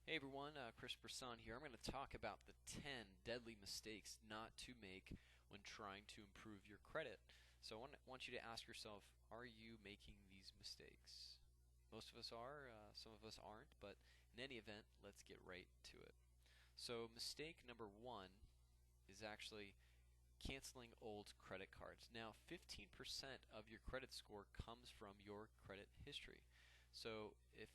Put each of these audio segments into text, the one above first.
Hey everyone, Chris Brisson here. I'm going to talk about the 10 deadly mistakes not to make when trying to improve your credit. So I want you to ask yourself, are you making these mistakes? Most of us are, some of us aren't, but in any event, let's get right to it. So mistake number one is actually canceling old credit cards. Now, 15% of your credit score comes from your credit history. So if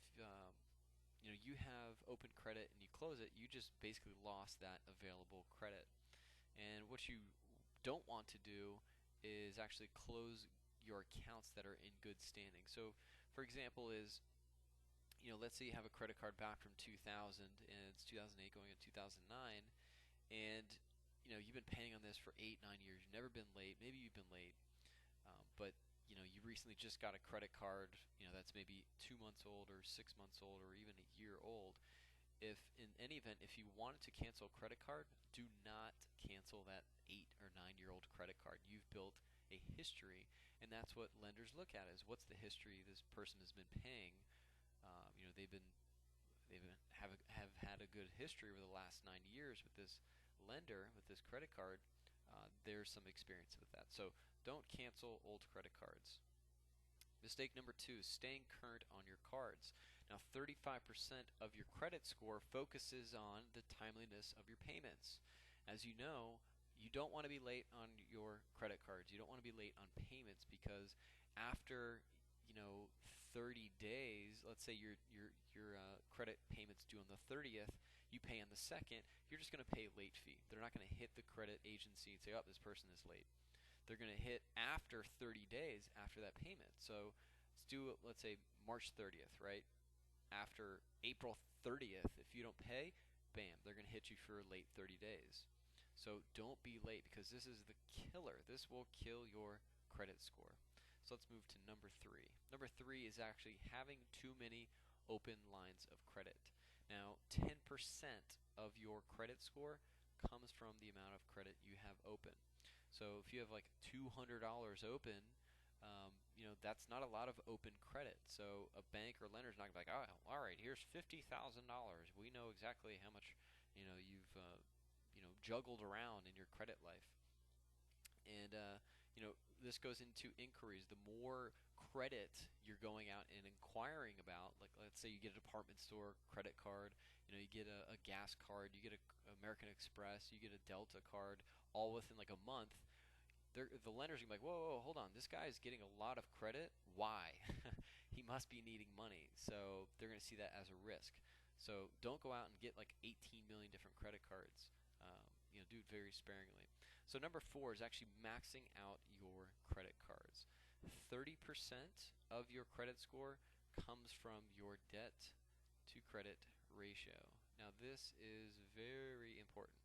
you have open credit and you close it, you just basically lost that available credit. And what you don't want to do is actually close your accounts that are in good standing. So, for example, let's say you have a credit card back from 2000 and it's 2008 going into 2009, and you've been paying on this for 8, 9 years. You've never been late. Maybe you've been late, but you recently just got a credit card, that's maybe 2 months old or 6 months old or even a year old. If in any event, if you wanted to cancel a credit card, do not cancel that 8 or 9 year old creded card. You've built a history, and that's what lenders look at: is what's the history this person has been paying. They've had a good history over the last 9 years with this lender, with this credit card. There's some experience with that. So don't cancel old credit cards. Mistake number two is staying current on your cards. Now, 35% of your credit score focuses on the timeliness of your payments. As you know, you don't want to be late on your credit cards. You don't want to be late on payments, because after 30 days, let's say your credit payment's due on the 30th, you pay on the 2nd, you're just going to pay a late fee. They're not going to hit the credit agency and say, oh, this person is late. They're going to hit after 30 days after that payment. So let's do, let's say, March 30th, right? After April 30th, if you don't pay, bam, they're going to hit you for late 30 days. So don't be late, because this is the killer. This will kill your credit score. So let's move to number three. Number three is actually having too many open lines of credit. Now, 10% of your credit score comes from the amount of credit you have open. So if you have like $200 open, that's not a lot of open credit. So a bank or lender is not going to be like, oh, all right, here's $50,000. We know exactly how much you've juggled around in your credit life. And this goes into inquiries. The more credit you're going out and inquiring about, like let's say you get a department store credit card, you get a gas card, you get a American Express, you get a Delta card, all within like a month. The lender's gonna be like, whoa, hold on, this guy is getting a lot of credit. Why? He must be needing money. So they're gonna see that as a risk. So don't go out and get like 18 million different credit cards. Do it very sparingly. So number four is actually maxing out your credit cards. 30% of your credit score comes from your debt to credit ratio. Now this is very important.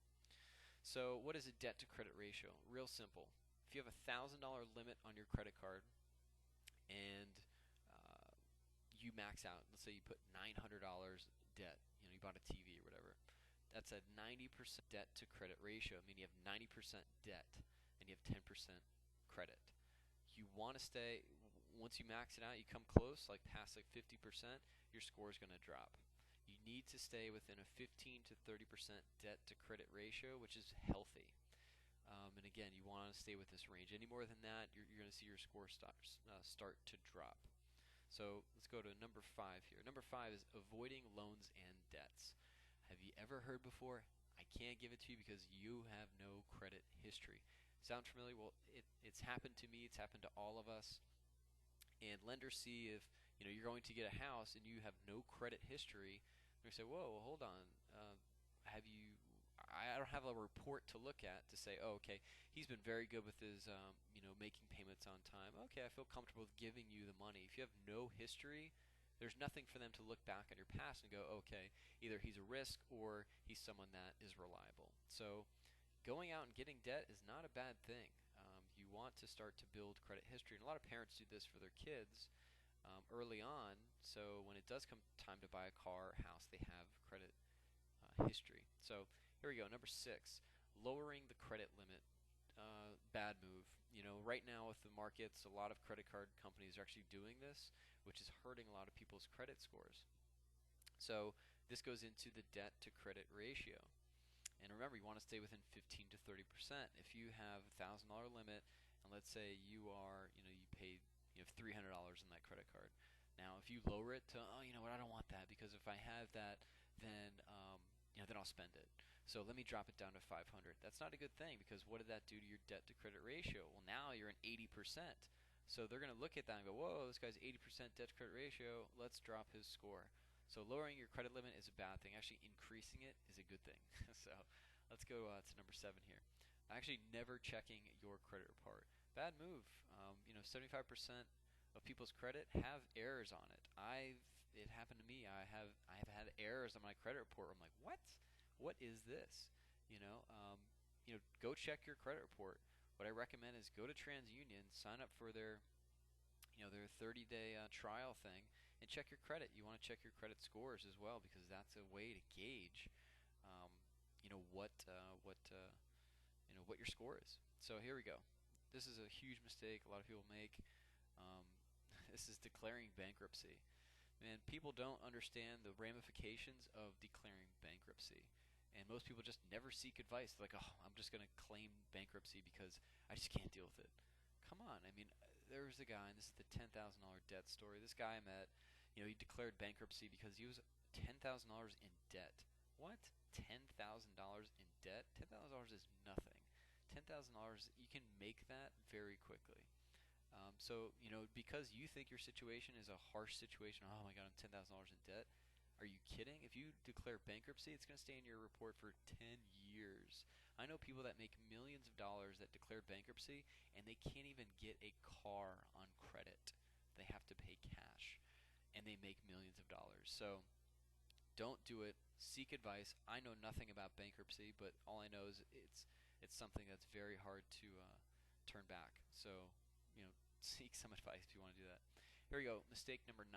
So what is a debt to credit ratio? Real simple. If you have $1,000 limit on your credit card and you max out, let's say you put $900 debt, you bought a TV or whatever, that's a 90% debt to credit ratio. I mean, you have 90% debt and you have 10% credit. You want to stay, once you max it out, you come close, like past like 50%, your score is going to drop. You need to stay within a 15 to 30% debt to credit ratio, which is healthy. And again, you want to stay with this range. Any more than that, you're going to see your score start to drop. So let's go to number five here. Number five is avoiding loans and debts. Have you ever heard before, I can't give it to you because you have no credit history? Sound familiar? Well, it's happened to me. It's happened to all of us. And lenders see if you're going to get a house and you have no credit history. They say, whoa, well, hold on. Have you? I don't have a report to look at to say, oh, okay, he's been very good with his, making payments on time. Okay, I feel comfortable with giving you the money. If you have no history, there's nothing for them to look back on your past and go, okay, either he's a risk or he's someone that is reliable. So going out and getting debt is not a bad thing. You want to start to build credit history, and a lot of parents do this for their kids early on, so when it does come time to buy a car or house, they have credit history. So here we go, number six, lowering the credit limit. Bad move. Right now with the markets, a lot of credit card companies are actually doing this, which is hurting a lot of people's credit scores. So This goes into the debt to credit ratio. And remember, you want to stay within 15 to 30%. If you have a $1,000 limit, and let's say you are, you paid, you have $300 in that credit card. Now, if you lower it to, oh, you know what, I don't want that because if I have that, then, then I'll spend it. So let me drop it down to 500. That's not a good thing because what did that do to your debt to credit ratio? Well, now you're at 80%. So they're going to look at that and go, whoa, this guy's 80% debt to credit ratio. Let's drop his score. So lowering your credit limit is a bad thing. Actually, increasing it is a good thing. So let's go to number 7 here. Actually, never checking your credit report. Bad move. 75% of people's credit have errors on it. It happened to me. I have had errors on my credit report. I'm like, what? What is this? Go check your credit report. What I recommend is go to TransUnion, sign up for their 30-day trial thing, and check your credit. You want to check your credit scores as well because that's a way to gauge, what your score is. So here we go. This is a huge mistake a lot of people make. This is declaring bankruptcy. Man, people don't understand the ramifications of declaring bankruptcy. And most people just never seek advice. They're like, oh, I'm just going to claim bankruptcy because I just can't deal with it. Come on. I mean, there was a guy, and this is the $10,000 debt story. This guy I met, he declared bankruptcy because he was $10,000 in debt. What? $10,000 in debt? $10,000 is nothing. $10,000, you can make that very quickly. So, because you think your situation is a harsh situation, oh my God, I'm $10,000 in debt. Are you kidding? If you declare bankruptcy, it's going to stay in your report for 10 years. I know people that make millions of dollars that declare bankruptcy, and they can't even get a car on credit. They have to pay cash, and they make millions of dollars. So don't do it. Seek advice. I know nothing about bankruptcy, but all I know is it's something that's very hard to turn back. So, seek some advice if you want to do that. Here we go. Mistake number 9.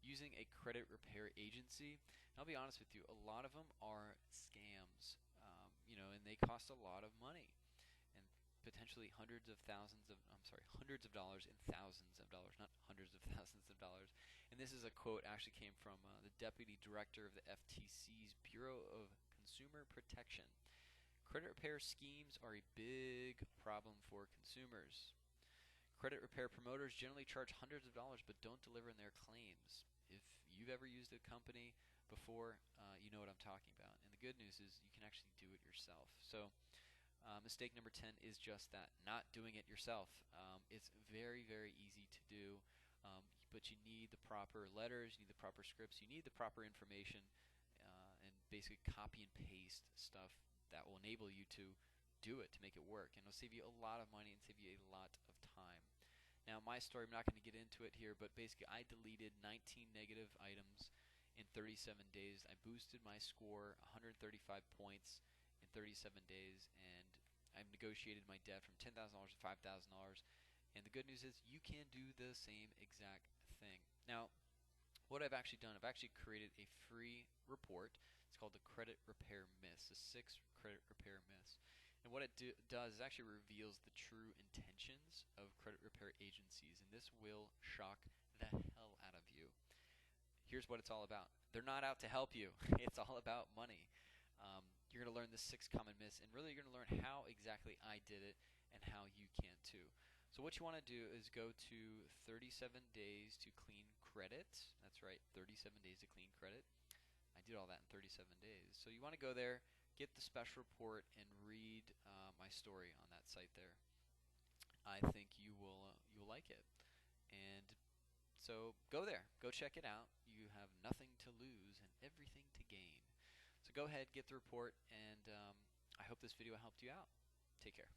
Using a credit repair agency. And I'll be honest with you, a lot of them are scams, and they cost a lot of money, and potentially hundreds of dollars and thousands of dollars, not hundreds of thousands of dollars. And this is a quote actually came from the Deputy Director of the FTC's Bureau of Consumer Protection. Credit repair schemes are a big problem for consumers. Credit repair promoters generally charge hundreds of dollars but don't deliver in their claims. If you've ever used a company before, you know what I'm talking about. And the good news is you can actually do it yourself. So mistake number 10 is just that, not doing it yourself. It's very, very easy to do, but you need the proper letters, you need the proper scripts, you need the proper information, and basically copy and paste stuff that will enable you to do it, to make it work. And it'll save you a lot of money and save you a lot of time. Now, my story, I'm not going to get into it here, but basically I deleted 19 negative items in 37 days. I boosted my score 135 points in 37 days, and I've negotiated my debt from $10,000 to $5,000. And the good news is you can do the same exact thing. Now, what I've actually done, I've actually created a free report. It's called the Credit Repair Myths, the 6 credit repair myths. And what it does is actually reveals the true intentions of credit repair agencies, and this will shock the hell out of you. Here's what it's all about. They're not out to help you. It's all about money. You're going to learn the 6 common myths, and really you're going to learn how exactly I did it and how you can too. So what you want to do is go to 37 days to clean credit. That's right, 37 days to clean credit. I did all that in 37 days. So you want to go there, get the special report, and read my story on that site there. I think you'll like it. And so go there, go check it out. You have nothing to lose and everything to gain. So go ahead, get the report, and I hope this video helped you out. Take care.